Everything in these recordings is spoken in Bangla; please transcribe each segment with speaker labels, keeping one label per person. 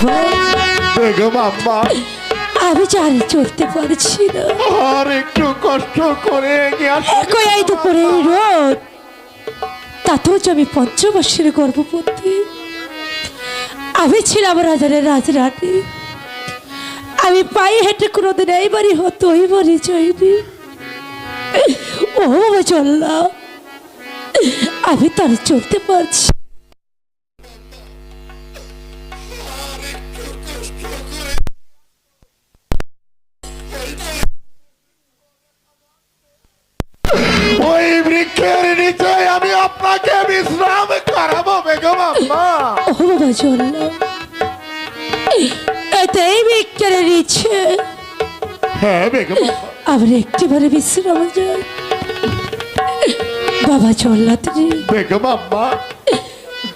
Speaker 1: বেগম আম্মা,
Speaker 2: আমি জানি চলতে পারছি না।
Speaker 1: আর একটু কষ্ট করে
Speaker 2: কই এই দুপুরে রোদ, তাতেও যে আমি পঞ্চবর্ষের গর্ভবতী। আমি ছিলাম রাজারের রাজরানী। আমি পায়ে হেঁটে কোনোদিন এই বাড়ি হতো ওই বাড়ি যাইনি। ও বাবা চল্লা, আমি তার চলতে পারছি।
Speaker 1: ওই বৃক্ষের নিচে আমি আপনাকে বিশ্রাম করাবো বেগম আম্মা।
Speaker 2: ও বাবা চল্লা, এতে এই বিকেলের ইচ্ছে
Speaker 1: হ্যাঁ বেগম আম্মা।
Speaker 2: আমরা একটিবারে বিশ্রাম যাই। বাবা চল্লা,
Speaker 1: বেগম আম্মা,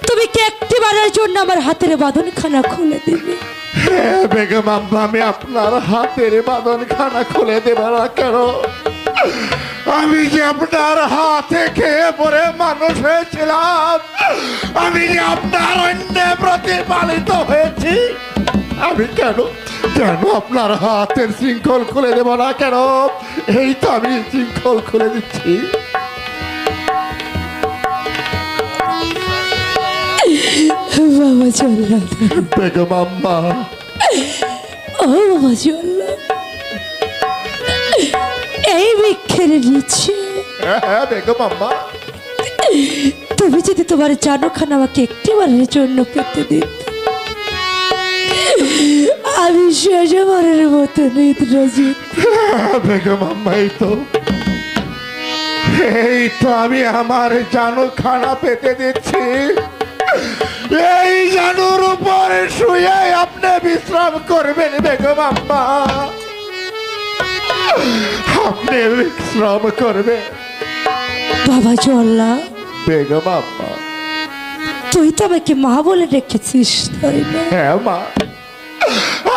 Speaker 2: তুমি কি একটিবারের জন্য আমার হাতের বাঁধনখানা খুলে দিবে?
Speaker 1: হ্যাঁ বেগম আম্মা, আমি আপনার হাতের বাঁধনখানা খুলে দেব না কেন? আমি যে আপনার হাতে খেয়ে পরে মানুষ হয়েছিলাম, আমি যে আপনার অন্যে প্রতিপালিত হয়েছি, আমি কেন কেন আপনার হাতের শৃঙ্খল খুলে দেব না কেন? এই তো আমি শৃঙ্খল খুলে দিচ্ছি।
Speaker 2: বাবা চল্লা,
Speaker 1: বেগম আম্মা,
Speaker 2: ও বাবা চল্লা, এই বৃক্ষের নিচে
Speaker 1: হ্যাঁ বেগম আম্মা,
Speaker 2: তুমি যদি তোমার জানোখানা আমাকে একটিবারের জন্য পেতে দিত, আমি শেষবারের মতো নিদ্রা যেত।
Speaker 1: বেগম আম্মা, এই তো আমি আমার জানু খানা পেতে দিচ্ছি। এই জানুর উপরে শুয়ে আপনি বিশ্রাম করবেন বেগম আম্মা, আপনি বিশ্রাম করবেন।
Speaker 2: বাবা চল্লা,
Speaker 1: বেগম আম্মা,
Speaker 2: তুই তো আমাকে মা বলে রেখেছিস তাই না?
Speaker 1: হ্যাঁ মা,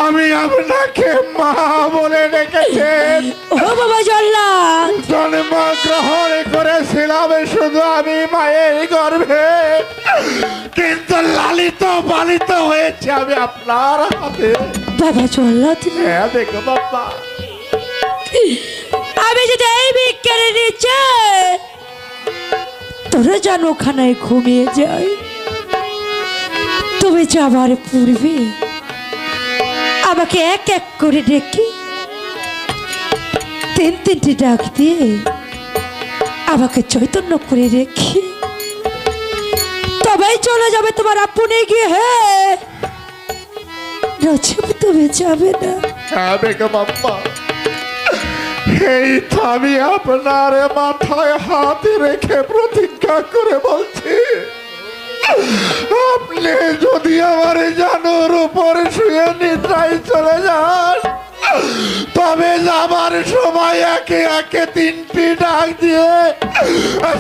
Speaker 1: আমি আপনাকে মা বলে রেখেছেন।
Speaker 2: ও বাবা চল্লা,
Speaker 1: জন্ম গ্রহণ করেছিলাম শুধু আমি মায়ের গর্ভে, কিন্তু লালিত পালিত হয়েছে আমি আপনার হাতে।
Speaker 2: বাবা চল্লা,
Speaker 1: হ্যাঁ বেগম আম্মা,
Speaker 2: আমি যদি এই বিকেলের নিচে তোরা জানোখানায় ঘুমিয়ে যাই, তুমি যাবার পূর্বে আমাকে এক এক করে ডেকে তিনটি ডাক দিয়ে আমাকে চৈতন্য করে রেখে তবেই চলে যাবে তোমার আপনে গিয়ে। হ্যাঁ, নচেত তুমি যাবে না।
Speaker 1: হ্যাঁ বেগম আম্মা, এই তো আমি আপনার মাথায় হাত রেখে প্রতিজ্ঞা করে বলছি, আপনি যদি আমার জানুর উপরে শুয়ে নিদ্রায় চলে যান, তবে যাবার সময় একে একে তিনটি ডাক দিয়ে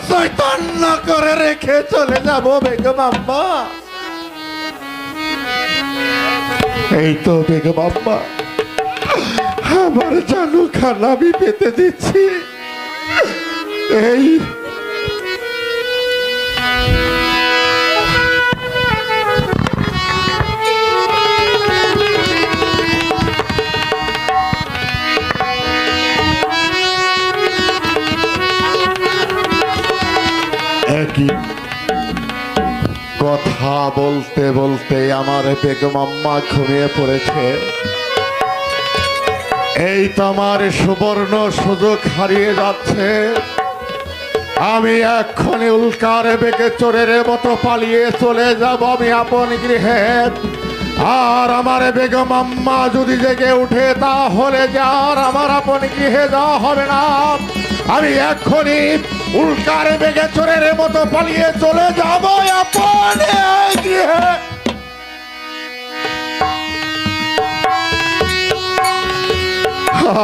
Speaker 1: চৈতন্য করে রেখে চলে যাব বেগম আম্মা। এই তো বেগম আম্মা, আমার জানু খানা আমি পেতে দিচ্ছি। এই একই কথা বলতে বলতে আমার বেগম আম্মা ঘুমিয়ে পড়েছে। এই তো আমার সুবর্ণ সুযোগ হারিয়ে যাচ্ছে। আমি এক্ষুনি উল্কার বেগে চোরের মতো পালিয়ে চলে যাব আমি আপন গৃহে। আর আমার বেগম আম্মা যদি জেগে উঠে তাহলে যার আমার আপন গৃহে যাওয়া হবে না। আমি এক্ষুনি উল্কার বেগে চোরের মতো পালিয়ে চলে যাব আপন গৃহে।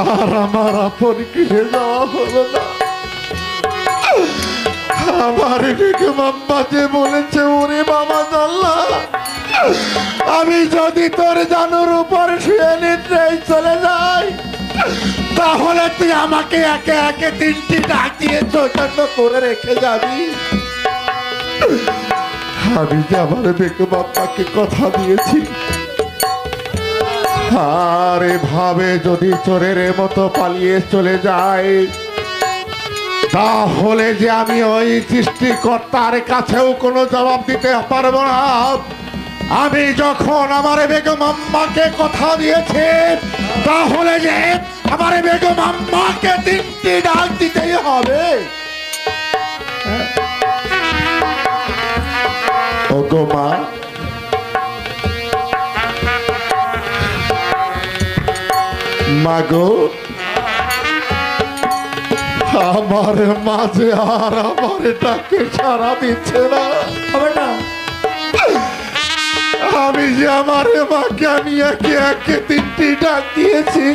Speaker 1: আর আমার আপন গৃহে যাওয়া হলো না। আমার বেগম আম্মা যে বলেছে, ওরে বাবা জাল্লা, আমি যদি তোর জানুর উপর শুয়ে নিদ্রায় চলে যাই, তাহলে তুই আমাকে একে একে তিনটি ডাক দিয়ে চৈতন্য করে রেখে যাবি। আমি যে আমার বেগম আম্মাকে কথা দিয়েছি, আর এভাবে যদি চোরের মতো পালিয়ে চলে যায়, তাহলে যে আমি ওই সৃষ্টিকর্তার কাছেও কোনো জবাব দিতে পারবো না। আমি যখন আমার বেগম আম্মাকে কথা দিয়েছি, তাহলে যে আমার বেগম আম্মাকে 3টি ডাক দিতেই হবে। ওগো মা, মাগো, আমার মাঝে আর আমার ডাকে সারা দিচ্ছে না। আমি যে আমার মাকে আমি একে একে 3টি ডাক দিয়েছি,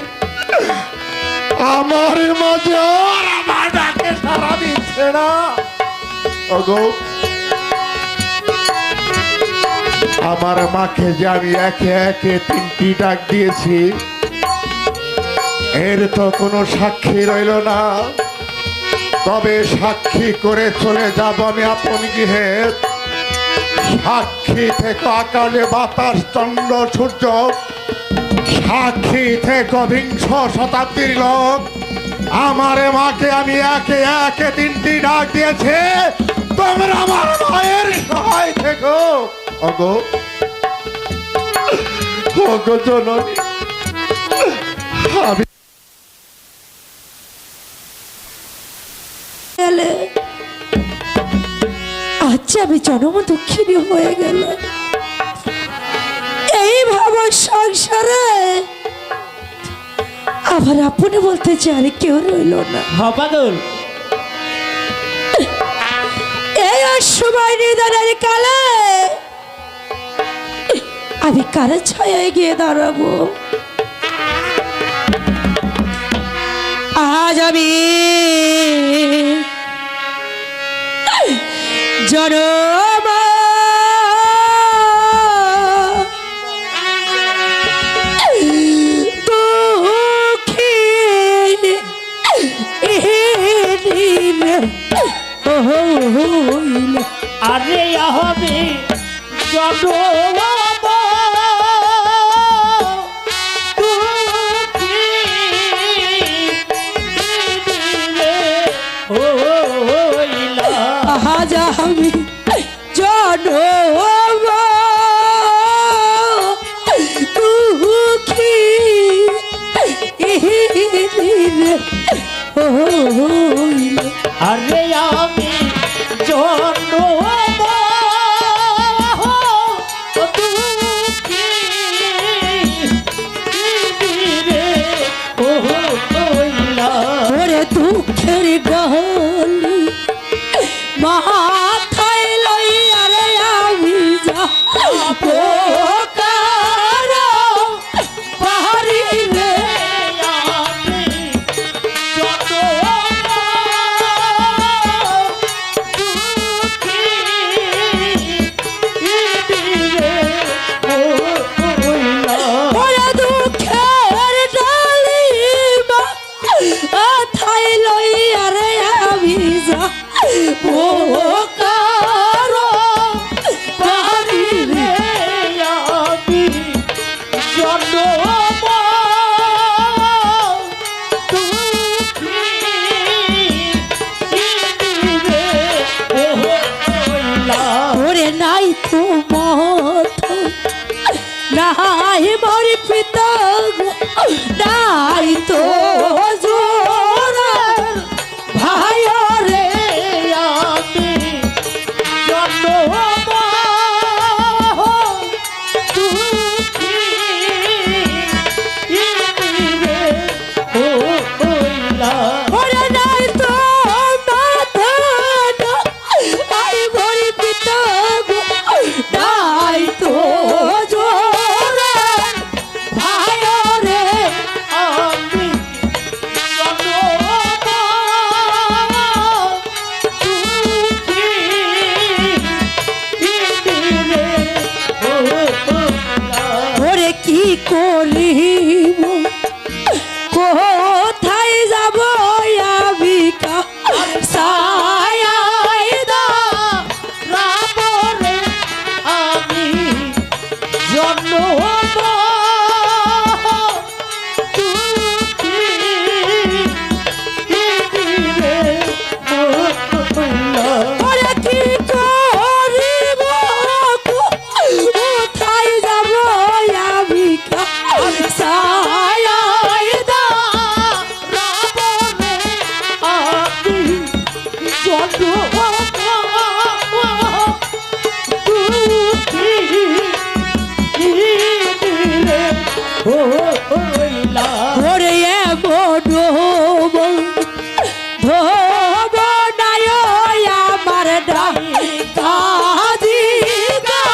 Speaker 1: আমার মাঝে আর আমার ডাকে সারা দিচ্ছে না। ওগো, আমার মাকে যে আমি একে একে 3টি ডাক দিয়েছি, এর তো কোনো সাক্ষী রইল না। তবে সাক্ষী করে চলে যাব আমি আপন গৃহে। সাক্ষী থেকে আকালে বাতাস চন্দ্র সূর্য, সাক্ষী থেকে বিংশ শতাব্দীর লোক। আমার মাকে আমি একে একে 3টি ডাক দিয়েছে। তোমরা আমার মায়ের সহায় থেকো। ওগো, ওগো জননী, আমি
Speaker 2: আচ্ছা, আমি জন্ম দুঃখিনী হয়ে গেল। এইভাবে সংসারে আবার আপনি বলতে চাই কেউ রইল না।
Speaker 3: পাগল,
Speaker 2: এই অসময় নিদানের কালে আমি কারা ছায়ায় গিয়ে দাঁড়াবো? আজ আমি জনম
Speaker 3: আরে হবে জন্ম
Speaker 2: আজ আমি জনম দুঃখী
Speaker 3: আরে আমি জন্ম
Speaker 2: ওরে দুঃখের গহলি মাথায় লইয়া রে আমি যাবো কারো পাহাড়ি রে। ওরে দুঃখের ডালিমা মাথায় লইয়া রে আমি যাবো কারো পাহাড়ি রে।
Speaker 3: আমি জন্ম
Speaker 2: ওরে নাই তো মত নাই মোর পিতা গো, নাই তো জোড়ার ভাই রে।
Speaker 3: আমি জন্ম
Speaker 2: ওরে নাই তো মাথা নাই মোর পিতা গো, নাই তো জোড়ার ভাই রে।
Speaker 3: আমি
Speaker 2: ওরে কি করিব, কোথায় যাব আমি সায়াই দা
Speaker 3: আমি জন্ম হইলা
Speaker 2: ওরে এমন ধোব নাই আমার কাজী গা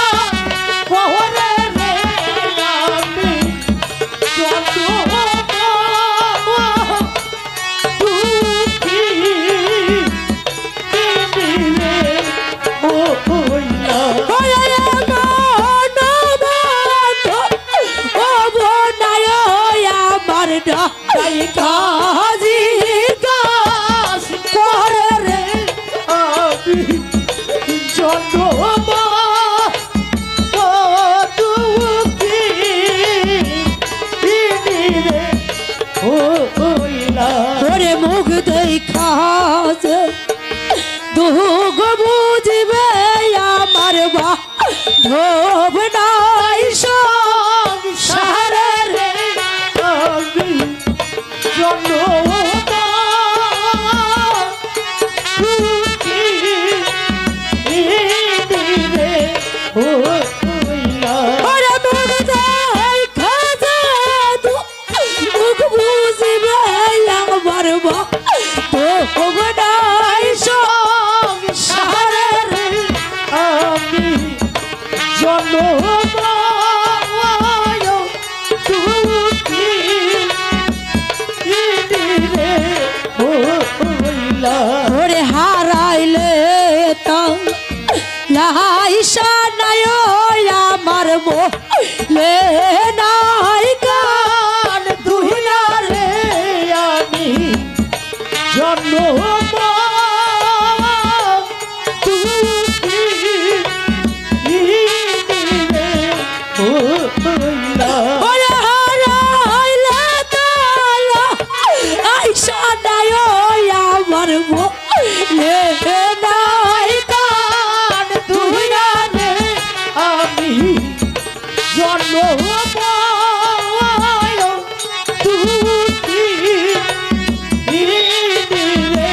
Speaker 3: ওরে রে আমি দুঃখী দিনে হইলা
Speaker 2: ওরে এমন ধোব নাই আমার কাজী গাছ করে রে
Speaker 3: আমি জন্ম দুঃখী দিনে হইলা
Speaker 2: ওরে মুখ দেখা দুঃখ বুঝবে আমার বা ধোব নাই সংসারে রে
Speaker 3: আমি জন্ম দুঃখী দিনে হইলা
Speaker 2: ওরে মুখ দেখা দুঃখ বুঝবে আমার বা ধোব নাই সংসারে রে
Speaker 3: আমি জন্ম দুঃখী দিনে হইলা
Speaker 2: ওরে হারাইলে তো লাইসা নাই আমার মোলে নাই গান
Speaker 3: দুহিলা রে আমি জন্ম দুঃখী দিনে হইলা
Speaker 2: ওরে হারাইলে তো লাইসা নাই আমার মোলে নাই গান
Speaker 3: দুহিলা রে আমি জন্ম দুঃখী দিনে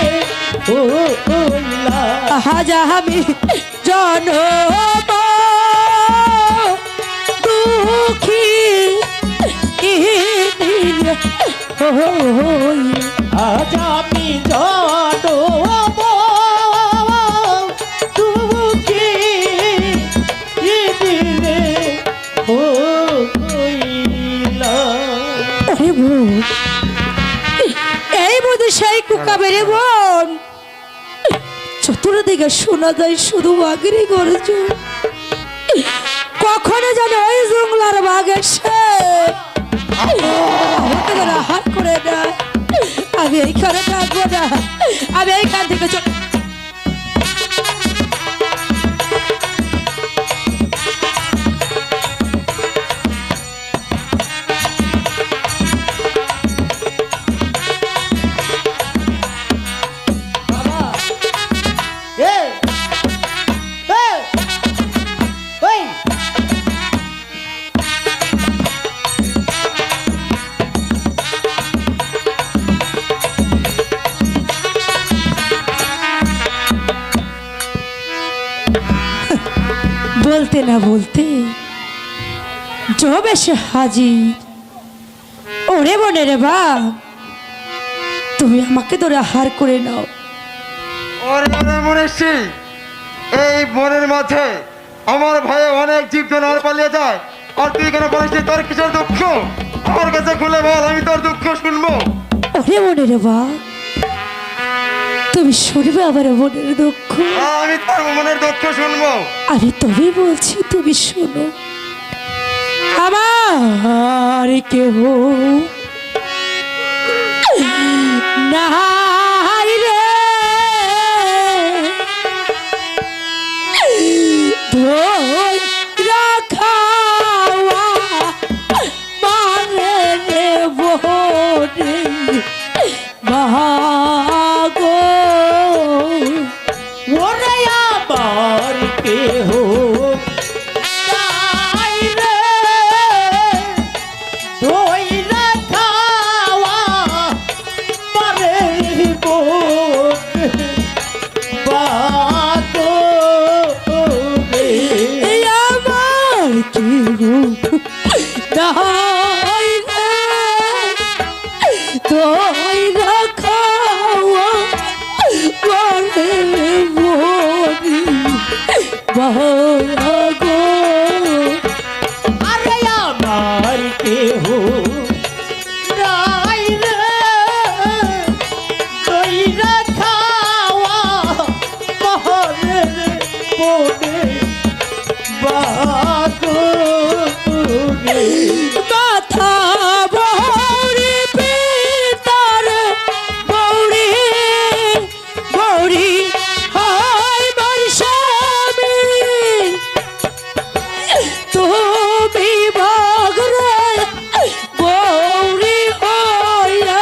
Speaker 3: হইলা
Speaker 2: আজ আমি জনম দুঃখী
Speaker 3: আজ আমি জন্ম দুঃখী দিনে হইলা
Speaker 2: এই বোধ সেই কুকা বেড়ে বোন চতুর্দিকে শোনা যায় শুধু বাঘেরই গর্জ কখনো যেন ওই জঙ্গলার বাঘ এসে হাত করে দেয় আমি এইখানে থাকবো না আমি এইখান থেকে বলতে না বলতে জব এসে হাজির ওরে বনে রে বা তুমি আমাকে ধরে হার করে নাও
Speaker 4: ওরে মনীষী, এই বনের মাঝে আমার ভয়ে অনেক জীব জন্তু পালিয়ে যায়, আর তুই কেন বলিস তোর কিসের দুঃখ? আমার কাছে খুলে বল, আমি তোর দুঃখ শুনবো।
Speaker 2: ওরে বনে রে বা তুমি শুনবে আমার মনের দুঃখ?
Speaker 4: আমি তোর মনের দুঃখ শুনবো।
Speaker 2: আমি তবে বলছি তুমি শোনো। আমার কেহ নাই রে ধোই রাখাওয়া মানে রে বোনে ভাগো
Speaker 3: ওরে আমার কেহ নাই রে ধইরা খাওয়া পারে বোন বাতো রে
Speaker 2: আমার কেহ নাই
Speaker 3: কেহ নাই রে দইরা খাওয়া মহরের বনে বাগুনে
Speaker 2: কথা বৌরি পিতার বৌরি বৌরি হয় মোর স্বামী তুমি বগরে বৌরি হইয়া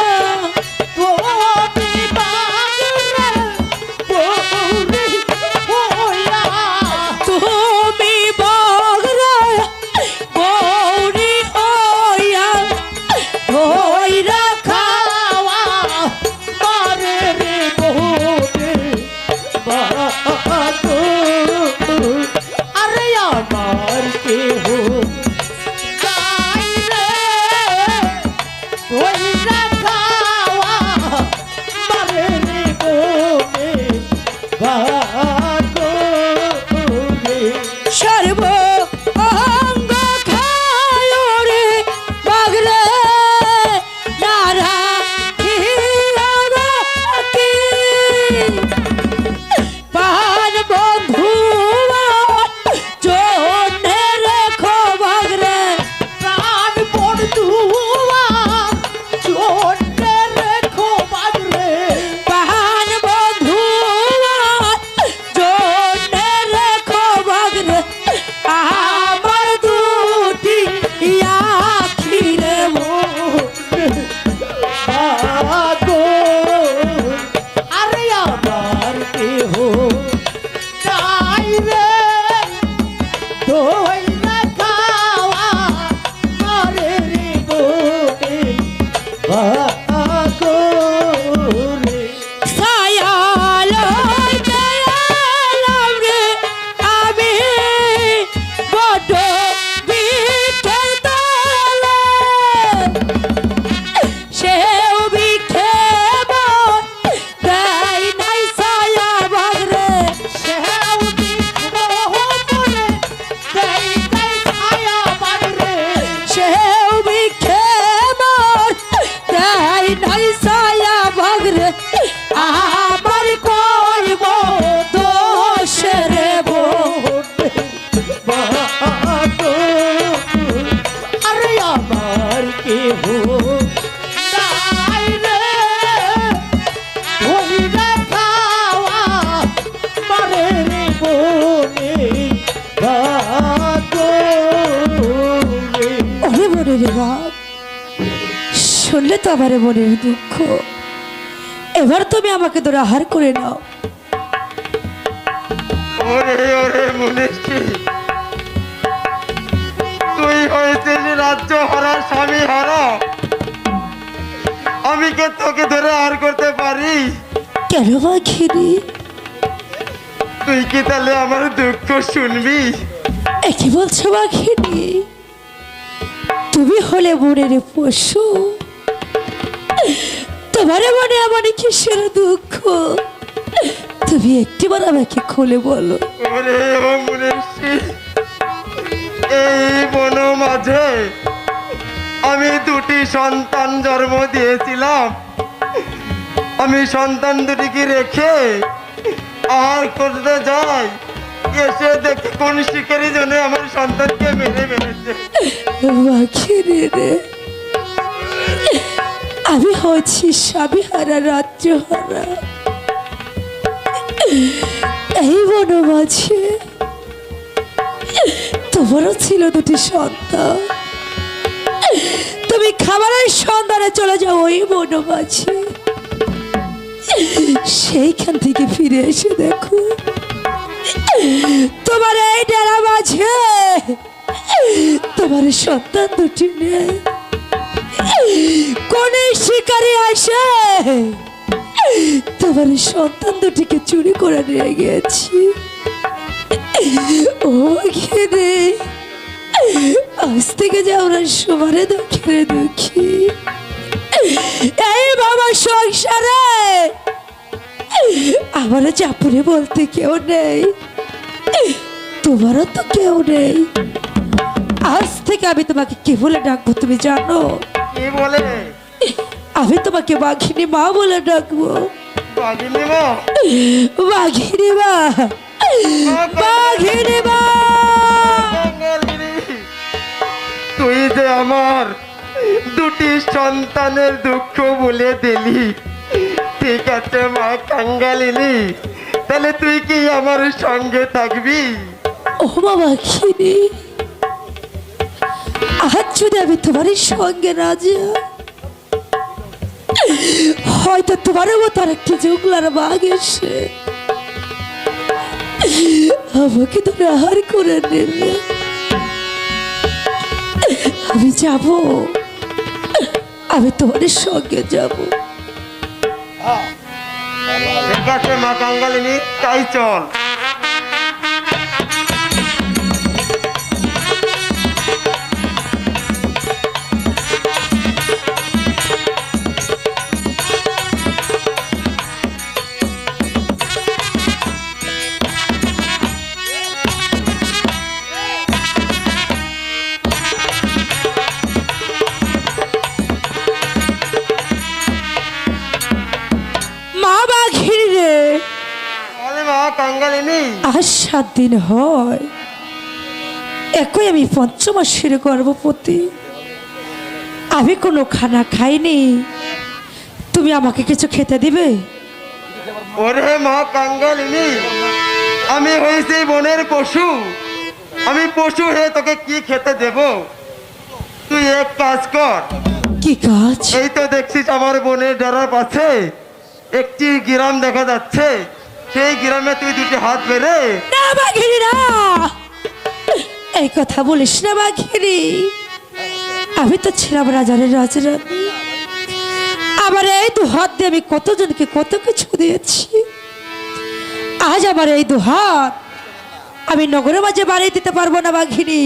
Speaker 3: তুমি বাগুনে বৌরি হইয়া
Speaker 2: তুমি বগরে বৌরি হইয়া ধইরা
Speaker 3: খাওয়া মারে রে বনে বাগুনে আরে আমার কেহ নাই রে ওইরা খাওয়া মারে রে বনে বাগুনে
Speaker 2: সর্ব অঙ্গ খায়রে বাগরে নারা হিয়ারাকি পান বন্ধু জনে রেখো বাগরে
Speaker 3: প্রাণ বন্ধু চোটে রেখো বাগরে
Speaker 2: পান বন্ধু জনে রেখো বাগরে আমার দুটি আখিরে
Speaker 3: আরে আমার কেহ নাই রে দইরা খাওয়া মারে রে বনে বাগুনে
Speaker 2: ছায়ালয় গেলাম রে আমি বড় বৃক্ষের তলে সেও বৃক্ষে দেয় নাই ছায়া বাগরে
Speaker 3: সেও বিমোহনে দেই দেই ছায়া বাগরে
Speaker 2: সেও বৃক্ষে দেয় নাই ছায়া বাগরে আমার করব দোষ রে
Speaker 3: আরে আমার কেহ নাই রে ওইরা খাওয়া মারে রে বনে বাগুনে
Speaker 2: ওরে মনে রে বাপ শুনলে তো আমার মনের দুঃখ এবার তুমি আমাকে ধরে আহার করে নাও
Speaker 4: ওরে ওরে মনীষী, তুই হয়েছিস রাজ্য হারা স্বামী হারা, আমি কে তোকে ধরে আর করতে পারি?
Speaker 2: কেন বা ঘিরি
Speaker 4: তুই কি তাহলে আমার দুঃখ শুনবি?
Speaker 2: একে বলছো বা ঘিরি তুমি হলে মনের পশু তোমার মনে আমার কিসের দুঃখ তুমি একটিবার আমাকে খুলে বলো
Speaker 4: ওরে ও মনীষী, এই বন মাঝে আমি দুটি সন্তান জন্ম দিয়েছিলাম। আমি সন্তান দুটিকে রেখে আর করতে যাই, এসে দেখি কোন শিকারি জন্য আমার সন্তানকে মেরে মেরেছে।
Speaker 2: বাঘিরে রে আমি হচ্ছি স্বামী হারা রাজ্য হারা এই বনমাঝে তোমারও ছিল দুটি সন্তান তুমি খাবারের সন্ধানে চলে যাও ওই বনমাঝে সেইখান থেকে ফিরে এসে দেখো তোমার এই ডেরা মাঝে তোমার সন্তান দুটি নেই কোন শিকারী আসে তোমার সন্তান দুটিকে চুরি করে নিয়ে গেছি ও ঘিরে আজ থেকে যে আমরা সবারে দুঃখে দুঃখী এই বাবা সংসারে আমার চাপুরে বলতে কেউ নেই তোমারও তো কেউ নেই আজ থেকে আমি তোমাকে কি বলে ডাকবো তুমি জানো?
Speaker 4: কি বলে?
Speaker 2: আমি তোমাকে বাঘিনী মা বলে ডাকবো।
Speaker 4: বাঘিনী মা?
Speaker 2: বাঘিনী মা, বাঘিনী মা।
Speaker 4: কাঙ্গালিনী, তুই যে আমার দুটি সন্তানের দুঃখ বলে দিলি। ঠিক আছে মা কাঙ্গালিনী, তাহলে তুই কি আমার সঙ্গে থাকবি?
Speaker 2: ও মা বাঘিনী, আজ যদি আমি তোমার সঙ্গে না যাই, হয়তো তোমার মতো আরেকটি জঙ্গলার বাঘ এসে আমাকে তুমি আহার করে নেবে। আমি যাব, আমি তোমার সঙ্গে যাব।
Speaker 4: ঠিক আছে মা কাঙ্গালিনী, তাই চল।
Speaker 2: মা বাঘিনী রে,
Speaker 4: আরে মা কাঙ্গালিনী,
Speaker 2: আজ 7 দিন হয় একই আমি পঞ্চমাসের গর্ভবতী। আমি কোনো খানা খাইনি, তুমি আমাকে কিছু খেতে দিবে?
Speaker 4: ওরে মা কাঙ্গালিনী, আমি হয়েছি বনের পশু। আমি পশু হয়ে তোকে কি খেতে দেব? তুই এক কাজ কর।
Speaker 2: কি কাজ?
Speaker 4: এই তো দেখছিস আমার বনের ডরার পাশে একটি গ্রাম দেখা যাচ্ছে। সেই গ্রামে তুই দুটি হাত বেড়ে।
Speaker 2: না বাঘিনী না, এই কথা বলিস না বাঘিনী। আমি তো ছিলাম রাজার রাজরানী। আমার এই 2 হাত দিয়ে আমি কতজনকে কত কিছু দিয়েছি। আজ আমার এই 2 হাত আমি নগরের মাঝে বাড়িয়ে দিতে পারবো না বাঘিনী।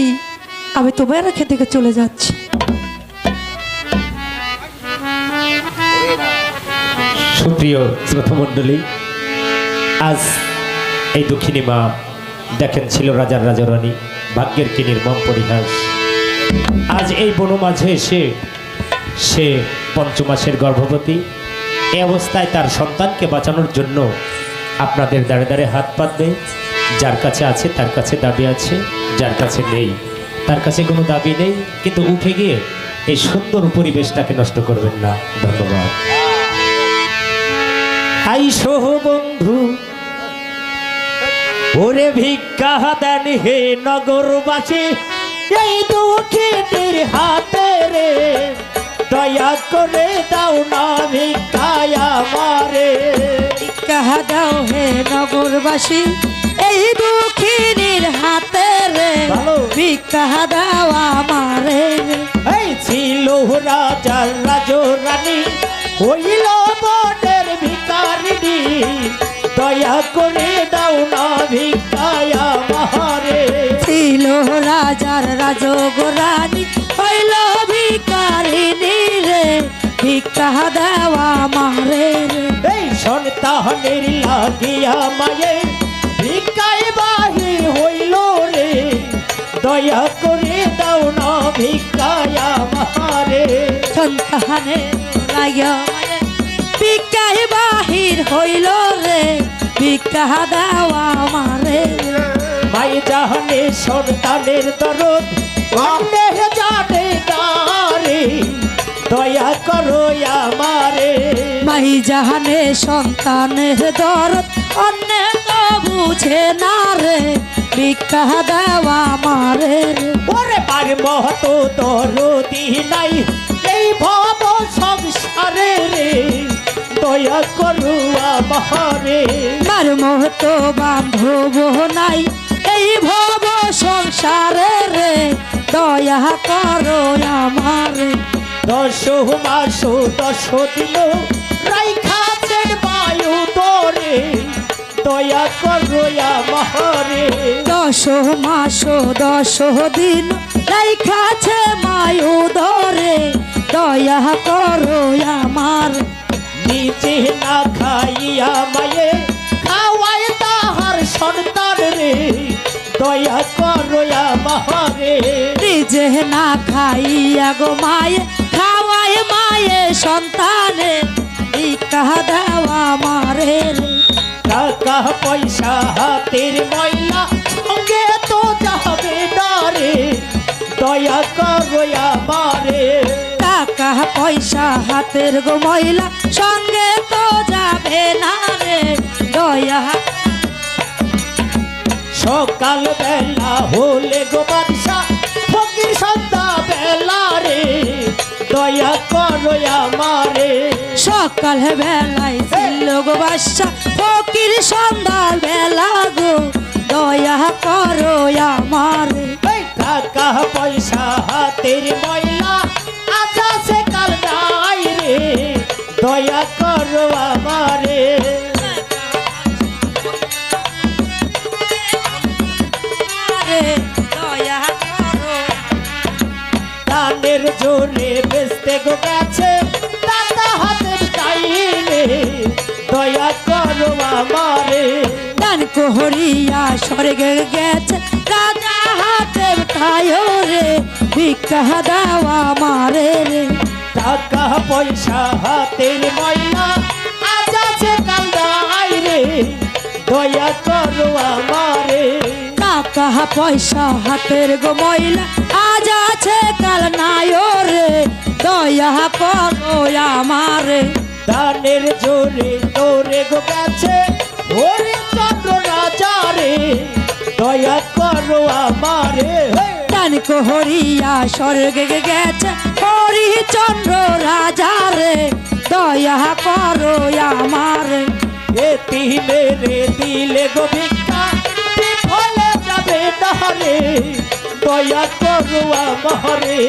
Speaker 2: আমি তোমার এখান থেকে চলে যাচ্ছি।
Speaker 3: সুপ্রিয় শ্রোতামণ্ডলী, আজ এই দক্ষিণী মা দেখেন ছিল রাজার রাজরানী, ভাগ্যের কি নির্মম পরিহাস। আজ এই বন মাঝে এসে সে 5 মাসের গর্ভবতী। এই অবস্থায় তার সন্তানকে বাঁচানোর জন্য আপনাদের দাঁড়ে দাঁড়ে হাত পাতবে। যার কাছে আছে তার কাছে দাবি আছে, যার কাছে নেই তার কাছে কোনো দাবি নেই। কিন্তু উঠে গিয়ে এই সুন্দর পরিবেশটাকে নষ্ট করবেন না। ধন্যবাদ। আইসো বন্ধু, ওরে ভিক্ষা দেন হে নগরবাসী, এই দুঃখীদের হাতে রে, দয়া করে দাও না ভিক্ষায় আমারে।
Speaker 2: কাহা দাও হে নগরবাসী, এই দুঃখিনীর হাতে রে,
Speaker 3: ভালো।
Speaker 2: ভিক্ষা দাও আমারে।
Speaker 3: এই ছিল রাজার রাজরানী, হইল বনের ভিখারিণী, দয়া করে দাও না ভিক্ষায় আমারে।
Speaker 2: ছিল রাজার রাজগোরানী, হইল ভিকারিনী রে, ভিক্ষা দাও আমারে।
Speaker 3: এই সন্তানের লাগিয়া মায়ে ভিক্ষায় বাহির হইল রে, দয়া করে দাও না ভিক্ষায় আমারে।
Speaker 2: সন্তানে ভিক্ষায় বাহির হইল রে, ভিক্ষা দাও আমারে।
Speaker 3: মাই জাহানে সন্তানের দরদ অন্যে জানে তারে, দয়া করো আমারে।
Speaker 2: মাই জাহানে সন্তানের দরদ অন্য তো বুঝে না রে, ভিক্ষা দাও আমারে।
Speaker 3: ওরে পার মহতো দরদি নাই এই ভব সংসারে রে, দয়া করো আমারে।
Speaker 2: মার মহতো বান্ধব নাই এই ভব সংসারে রে, দয়া করো আমারে।
Speaker 3: 10 মাস 10 দিন রাইখাছেন বায়ু তোরে, দয়া করো আমারে।
Speaker 2: 10 মাস 10 দিন রাইখাছে মায়ু ধরে, দয়া করো আমার।
Speaker 3: নিজে না খাইয়া মায়ে খাওয়াই তাহার সন্তান রে, দয়া করো আমারে।
Speaker 2: নিজে পেটে না খাইয়া গো মায়ে খাওয়ায় মায়ে সন্তানে ভিক্ষা দেওয়া মারে রে।
Speaker 3: টাকা পয়সা হাতের ময়লা সঙ্গে তো যাবে না রে, দয়া করো আমারে।
Speaker 2: টাকা পয়সা হাতের গো ময়লা সঙ্গে তো যাবে না রে, দয়া।
Speaker 3: সকাল বেলা হলে গো বাদশা ফকির সন্ধ্যা বেলা রে, দয়া করো আমারে।
Speaker 2: সকাল বেলায় ছিল গো বাদশা ফকির সন্ধ্যা বেলা গো, দয়া করো আমারে।
Speaker 3: এই টাকা পয়সা হাতের ময়লা আজ আছে কাল নাই রে, দয়া করো আমারে।
Speaker 2: দয়া করো।
Speaker 3: দানের জোরে বেচতে গো গেছে দাদা হাতের চাইলে, দয়া করো আমারে।
Speaker 2: দান কোহরিয়া স্বর্গে গেছে রাজা হাতে খায়ো রে, ভিক্ষা দেওয়া মারে রে।
Speaker 3: টাকা পয়সা হাতের ময়লা আজ আছে কাল নাই রে, দয়া করো আমারে।
Speaker 2: টাকা পয়সা হাতের গো ময়লা আজ আছে কাল নাই রে, দয়া করো আমারে।
Speaker 3: দানের জোরে তোরে গো গেছে হরিচন্দ্র রাজা রে, দয়া করো আমারে।
Speaker 2: দান কোহরিয়া স্বর্গে গেছে হরিচন্দ্র রাজা রে, দয়া করো আমারে।
Speaker 3: এতি মেরে দিলে গো ভিক্ষা বিফলে যাবে না রে, দয়া করো আমারে।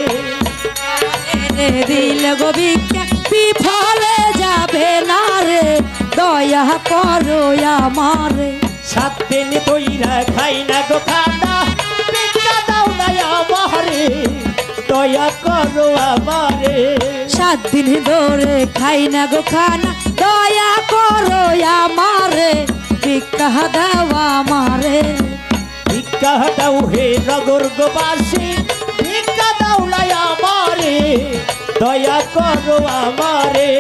Speaker 2: দিল গো ভিক্ষা বিফলে যাবে না রে, দয়া করো আমারে।
Speaker 3: 7 দিন ধইরা খাই না গো খানা, ভিক্ষা দাও না আমারে, দয়া করো আমারে।
Speaker 2: 7 দিন ধরে খাই না গো খানা, দয়া করো আমারে, ভিক্ষা দেওয়া আমারে।
Speaker 3: ভিক্ষা দাও হে নগর গোবাসী, ভিক্ষা দাও না আমারে, দয়া করো আমারে।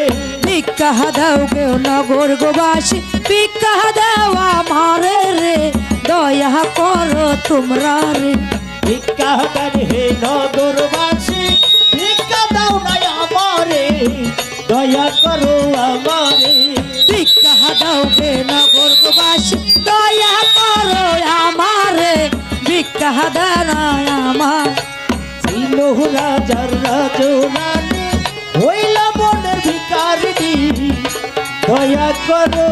Speaker 2: ভিক্ষা দাও গে নগর গোবাসী, ভিক্ষা দেওয়া আমারে রে, দয়া করো তোমরা রে।
Speaker 3: ভিক্ষা দেন হে নগরবাসী, ভিক্ষা দাও না আমারে, দয়া করো আমারে।
Speaker 2: ভিক্ষা দাও গে নগর গোবাসী, দয়া করো আমারে, ভিক্ষা দাও আমার।
Speaker 3: ছিল রাজার রাজরানী হইল মনের ভিখারিণী, দয়া করো